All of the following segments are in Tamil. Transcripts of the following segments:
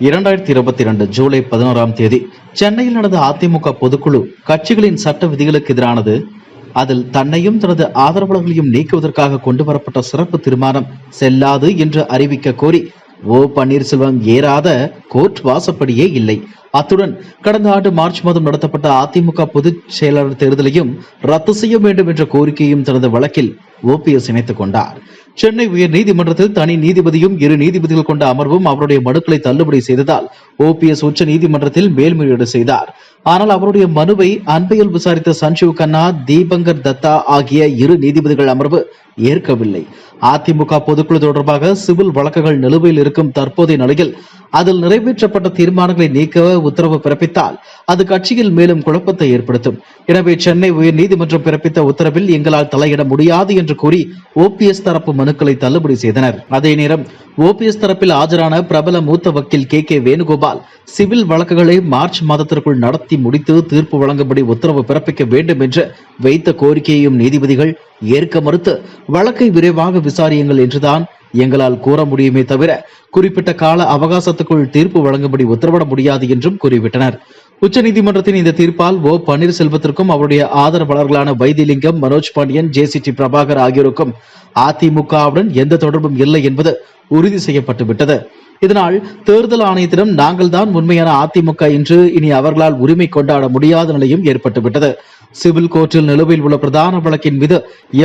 2022 ஜூலை 11 சென்னையில் நடந்த அதிமுக பொதுக்குழு கட்சிகளின் சட்ட விதிகளுக்கு எதிரானது. அதில் தன்னையும் தனது ஆதரவாளர்களையும் நீக்குவதற்காக கொண்டு வரப்பட்ட சிறப்பு தீர்மானம் செல்லாது என்று அறிவிக்க கோரி ஓ பன்னீர்செல்வம் ஏறாத கோர்ட் வாசப்படியே இல்லை. அத்துடன் கடந்த ஆண்டு மார்ச் மாதம் நடத்தப்பட்ட அதிமுக பொதுச் செயலாளர் தேர்தலையும் ரத்து செய்ய வேண்டும் என்ற கோரிக்கையும் தனது வழக்கில் ஓபிஎஸ் இணைத்துக் கொண்டார். சென்னை உயர் நீதிமன்றத்தில் தனி நீதிபதியும் 2 நீதிபதிகள் கொண்ட அமர்வும் அவருடைய மனுக்களை தள்ளுபடி செய்ததால் ஓபிஎஸ் உச்ச நீதிமன்றத்தில் மேல்முறையீடு செய்தார். ஆனால் அவருடைய மனுவை அண்மையில் விசாரித்த சஞ்சீவ் கண்ணா, தீபங்கர் தத்தா ஆகிய 2 நீதிபதிகள் அமர்வு ஏற்கவில்லை. அதிமுக பொதுக்குழு தொடர்பாக சிவில் வழக்குகள் நிலுவையில் இருக்கும் தற்போதைய நிலையில் அதில் நிறைவேற்றப்பட்ட தீர்மானங்களை நீக்க உத்தரவு பிறப்பித்தால் அது கட்சியில் மேலும் குழப்பத்தை ஏற்படுத்தும். எனவே சென்னை உயர் நீதிமன்றம் பிறப்பித்த உத்தரவில் எங்களால் தலையிட முடியாது என்று கூறி ஓபிஎஸ் தரப்பு மனுக்களை தள்ளுபடி செய்தனர். அதே நேரம் ஓபிஎஸ் தரப்பில் ஆஜரான பிரபல மூத்த வக்கீல் கே வேணுகோபால் சிவில் வழக்குகளை மார்ச் மாதத்திற்குள் நடத்தி முடித்து தீர்ப்பு வழங்கும்படி உத்தரவு பிறப்பிக்க வேண்டும் என்று வைத்த கோரிக்கையையும் நீதிபதிகள் ஏற்க மறுத்து வழக்கை விரைவாக விசாரியுங்கள் என்றுதான் எங்களால் கூற முடியுமே தவிர குறிப்பிட்ட கால அவகாசத்துக்குள் தீர்ப்பு வழங்கும்படி உத்தரவிட முடியாது என்றும் கூறிவிட்டனர். உச்சநீதிமன்றத்தின் இந்த தீர்ப்பால் ஓ பன்னீர்செல்வத்திற்கும் அவருடைய ஆதரவாளர்களான வைத்திலிங்கம், மனோஜ் பாண்டியன், ஜேசிடி பிரபாகர் ஆகியோருக்கும் அதிமுகவுடன் எந்த தொடர்பும் இல்லை என்பது உறுதி செய்யப்பட்டுவிட்டது. இதனால் தேர்தல் ஆணையத்திடம் நாங்கள் தான் உண்மையான அதிமுக என்று இனி அவர்களால் உரிமை கொண்டாட முடியாத நிலையும் ஏற்பட்டுவிட்டது. சிவில் கோர்ட்டில் நிலுவையில் உள்ள பிரதான வழக்கின் மீது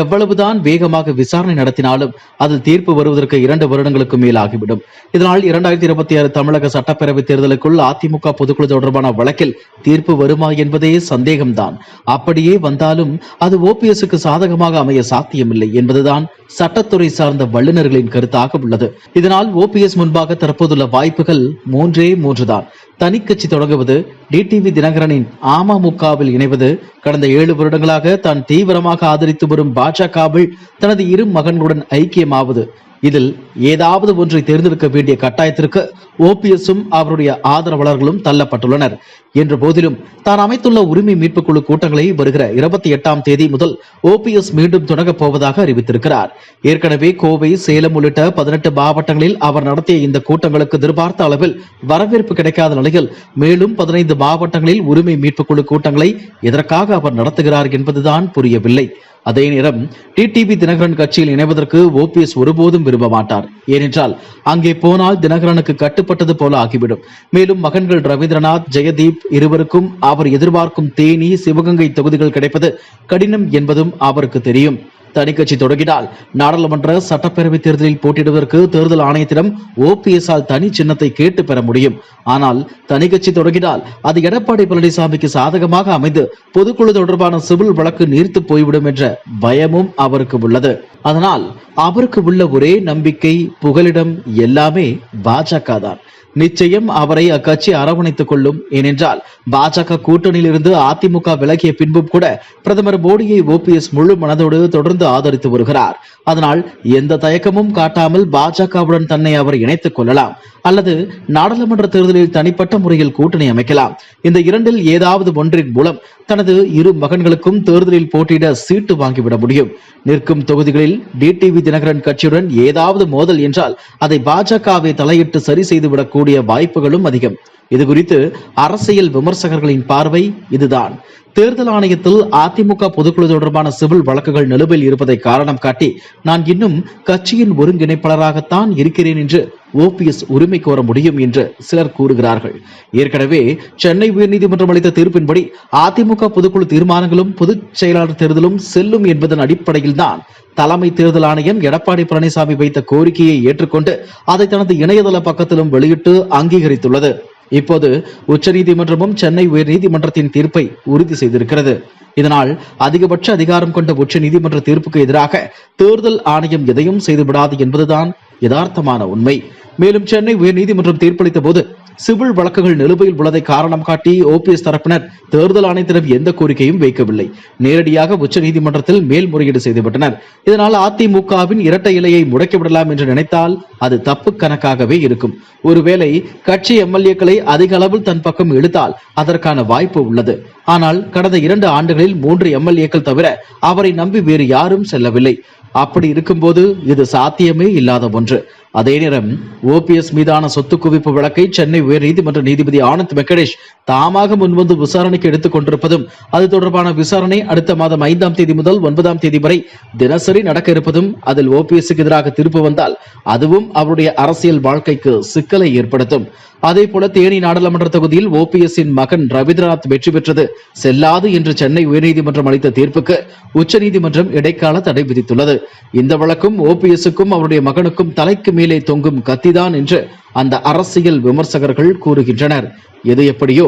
எவ்வளவுதான் வேகமாக விசாரணை நடத்தினாலும் அதில் தீர்ப்பு வருவதற்கு 2 வருடங்களுக்கு மேல் ஆகிவிடும். இதனால் 2026 தமிழக சட்டப்பேரவை தேர்தலுக்குள் அதிமுக பொதுக்குழு தொடர்பான வழக்கில் தீர்ப்பு வருமா என்பதே சந்தேகம்தான். அப்படியே வந்தாலும் அது ஓபிஎஸ்க்கு சாதகமாக அமைய சாத்தியமில்லை என்பதுதான் சட்டத்துறை சார்ந்த வல்லுநர்களின் கருத்தாக உள்ளது. இதனால் ஓபிஎஸ் முன்பாக தற்போதுள்ள வாய்ப்புகள் 3 தான். தனி கட்சி தொடங்குவது, டிடிவி தினகரனின் அமமுகவில் இணைவது, கடந்த 7 வருடங்களாக தான் தீவிரமாக ஆதரித்து வரும் பாஜகவில் தனது 2 மகன்களுடன் ஐக்கியமாவது. இதில் ஏதாவது ஒன்றை தேர்ந்தெடுக்க வேண்டிய கட்டாயத்திற்கு ஓபிஎஸும் அவருடைய ஆதரவாளர்களும் தள்ளப்பட்டுள்ளனர். என்ற போதிலும் தான் அமைத்துள்ள உரிமை மீட்பு குழு கூட்டங்களை வருகிற 28 முதல் ஓபிஎஸ் மீண்டும் தொடங்கப் போவதாக அறிவித்திருக்கிறார். ஏற்கனவே கோவை, சேலம் உள்ளிட்ட 18 மாவட்டங்களில் அவர் நடத்திய இந்த கூட்டங்களுக்கு எதிர்பார்த்த அளவில் வரவேற்பு கிடைக்காத நிலையில் மேலும் 15 மாவட்டங்களில் உரிமை மீட்பு குழு கூட்டங்களை எதற்காக அவர் நடத்துகிறார் என்பதுதான் புரியவில்லை. அதே நேரம் டிடிவி தினகரன் கட்சியில் இணைவதற்கு ஓபிஎஸ் ஒருபோதும் விரும்ப மாட்டார். ஏனென்றால் அங்கே போனால் தினகரனுக்கு கட்டுப்பட்டது போல ஆகிவிடும். மேலும் மகன்கள் ரவீந்திரநாத், ஜெயதீப் இருவருக்கும் அவர் எதிர்பார்க்கும் தேனி, சிவகங்கை தொகுதிகள் கிடைப்பது கடினம் என்பதும் அவருக்கு தெரியும். தனி கட்சி தொடங்கினால் நாடாளுமன்ற சட்டப்பேரவை தேர்தலில் போட்டியிடுவதற்கு தேர்தல் ஆணையத்திடம் ஓபிஎஸ் ஆல் தனி சின்னத்தை கேட்டு பெற முடியும். ஆனால் தனி கட்சி தொடங்கினால் அது எடப்பாடி பழனிசாமிக்கு சாதகமாக அமைந்து பொதுக்குழு தொடர்பான சிவில் வழக்கு நீர்த்து போய்விடும் என்ற பயமும் அவருக்கு உள்ளது. அதனால் அவருக்கு உள்ள ஒரே நம்பிக்கை, புகலிடம் எல்லாமே பாஜக தான். நிச்சயம் அவரை அக்கட்சி அரவணைத்துக் கொள்ளும். ஏனென்றால் பாஜக கூட்டணியில் இருந்து அதிமுக விலகிய பின்பும் கூட பிரதமர் மோடியை ஓபிஎஸ் முழு மனதோடு தொடர்ந்து ஆதரித்து வருகிறார். அதனால் எந்த தயக்கமும் காட்டாமல் பாஜகவுடன் தன்னை அவர் இணைத்துக் கொள்ளலாம். அல்லது நாடாளுமன்ற தேர்தலில் தனிப்பட்ட முறையில் கூட்டணி அமைக்கலாம். இந்த 2இல் ஏதாவது ஒன்றின் மூலம் தனது 2 மகன்களுக்கும் தேர்தலில் போட்டியிட சீட்டு வாங்கிவிட முடியும். நிற்கும் தொகுதிகளில் டிடிவி தினகரன் கட்சியுடன் ஏதாவது மோதல் என்றால் அதை பாஜகவை தலையிட்டு சரி செய்துவிடக்கூடிய வாய்ப்புகளும் அதிகம். இது குறித்து அரசியல் விமர்சகர்களின் பார்வை இதுதான். தேர்தல் ஆணையத்தில் அதிமுக பொதுக்குழு தொடர்பான சிவில் வழக்குகள் நிலுவையில் இருப்பதை காரணம் காட்டி நான் இன்னும் கட்சியின் ஒருங்கிணைப்பாளராகத்தான் இருக்கிறேன் என்று ஓபிஎஸ் உரிமை கோர முடியும் என்று சிலர் கூறுகிறார்கள். ஏற்கனவே சென்னை உயர்நீதிமன்றம் அளித்த தீர்ப்பின்படி அதிமுக பொதுக்குழு தீர்மானங்களும் பொதுச் செயலாளர் தேர்தலும் செல்லும் என்பதன் அடிப்படையில் தான் தலைமை தேர்தல் ஆணையம் எடப்பாடி பழனிசாமி வைத்த கோரிக்கையை ஏற்றுக்கொண்டு அதை தனது இணையதள பக்கத்திலும் வெளியிட்டு அங்கீகரித்துள்ளது. இப்போது உச்சநீதிமன்றமும் சென்னை உயர் நீதிமன்றத்தின் தீர்ப்பை உறுதி செய்திருக்கிறது. இதனால் அதிகபட்ச அதிகாரம் கொண்ட உச்ச நீதிமன்ற தீர்ப்புக்கு எதிராக தேர்தல் ஆணையம் எதையும் செய்துவிடாது என்பதுதான் யதார்த்தமான உண்மை. மேலும் சென்னை உயர் நீதிமன்றம் தீர்ப்பளித்த போது சிவில் வழக்குகள் நிலுவையில் உள்ளதை காரணம் காட்டி ஓபிஎஸ் தரப்பினர் தேர்தல் ஆணையத்திடம் எந்த கோரிக்கையும் வைக்கவில்லை. நேரடியாக உச்ச நீதிமன்றத்தில் மேல்முறையீடு செய்துவிட்டனர். இதனால் அதிமுகவின் இரட்டை இலையை முடக்கிவிடலாம் என்று நினைத்தால் அது தப்பு கணக்காகவே இருக்கும். ஒருவேளை கட்சி எம்எல்ஏக்களை அதிக அளவில் தன் பக்கம் இழுத்தால் அதற்கான வாய்ப்பு உள்ளது. ஆனால் கடந்த 2 ஆண்டுகளில் 3 எம்எல்ஏக்கள் தவிர அவரை நம்பி வேறு யாரும் செல்லவில்லை. அப்படி இருக்கும்போது இது சாத்தியமே இல்லாத ஒன்று. அதே நேரம் ஓபிஎஸ் மீதான சொத்து குவிப்பு வழக்கை சென்னை உயர்நீதிமன்ற நீதிபதி ஆனந்த் வெங்கடேஷ் தாமாக முன்வந்து விசாரணைக்கு எடுத்துக் கொண்டிருப்பதும் அது தொடர்பான விசாரணை அடுத்த மாதம் 5ஆம் தேதி முதல் 9ஆம் தேதி வரை தினசரி நடக்க இருப்பதும் அதில் ஓபிஎஸ்க்கு எதிராக தீர்ப்பு வந்தால் அதுவும் அவருடைய அரசியல் வாழ்க்கைக்கு சிக்கலை ஏற்படுத்தும். அதேபோல தேனி நாடாளுமன்ற தொகுதியில் ஓபிஎஸ்ஸின் மகன் ரவீந்திரநாத் வெற்றி பெற்றது செல்லாது என்று சென்னை உயர்நீதிமன்றம் அளித்த தீர்ப்புக்கு உச்சநீதிமன்றம் இடைக்கால தடை விதித்துள்ளது. இந்த வழக்கும் ஓபிஎஸ்ஸுக்கும் அவருடைய மகனுக்கும் தலைக்கு மேலே தொங்கும் கத்திதான் என்று அந்த அரசியல் விமர்சகர்கள் கூறுகின்றனர். எது எப்படியோ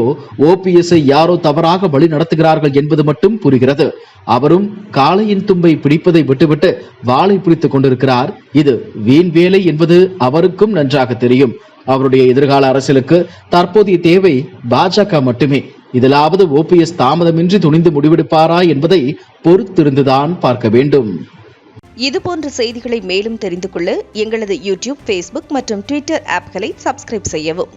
ஓபிஎஸ்ஸை யாரோ தவறாக வழி நடத்துகிறார்கள் என்பது மட்டும் புரிகிறது. அவரும் காளையின் தும்பை பிடிப்பதை விட்டுவிட்டு வாளை பிடித்துக் கொண்டிருக்கிறார். இது வீண் வேலை என்பது அவருக்கும் நன்றாக தெரியும். அவருடைய எதிர்கால அரசியலுக்கு தற்போதைய தேவை பாஜக மட்டுமே. இதிலாவது ஓபிஎஸ் தாமதமின்றி துணிந்து முடிவெடுப்பாரா என்பதை பொறுத்திருந்துதான் பார்க்க வேண்டும். இதுபோன்ற செய்திகளை மேலும் தெரிந்து கொள்ள எங்களது யூடியூப், ஃபேஸ்புக் மற்றும் ட்விட்டர் ஆப்களை சப்ஸ்கிரைப் செய்யவும்.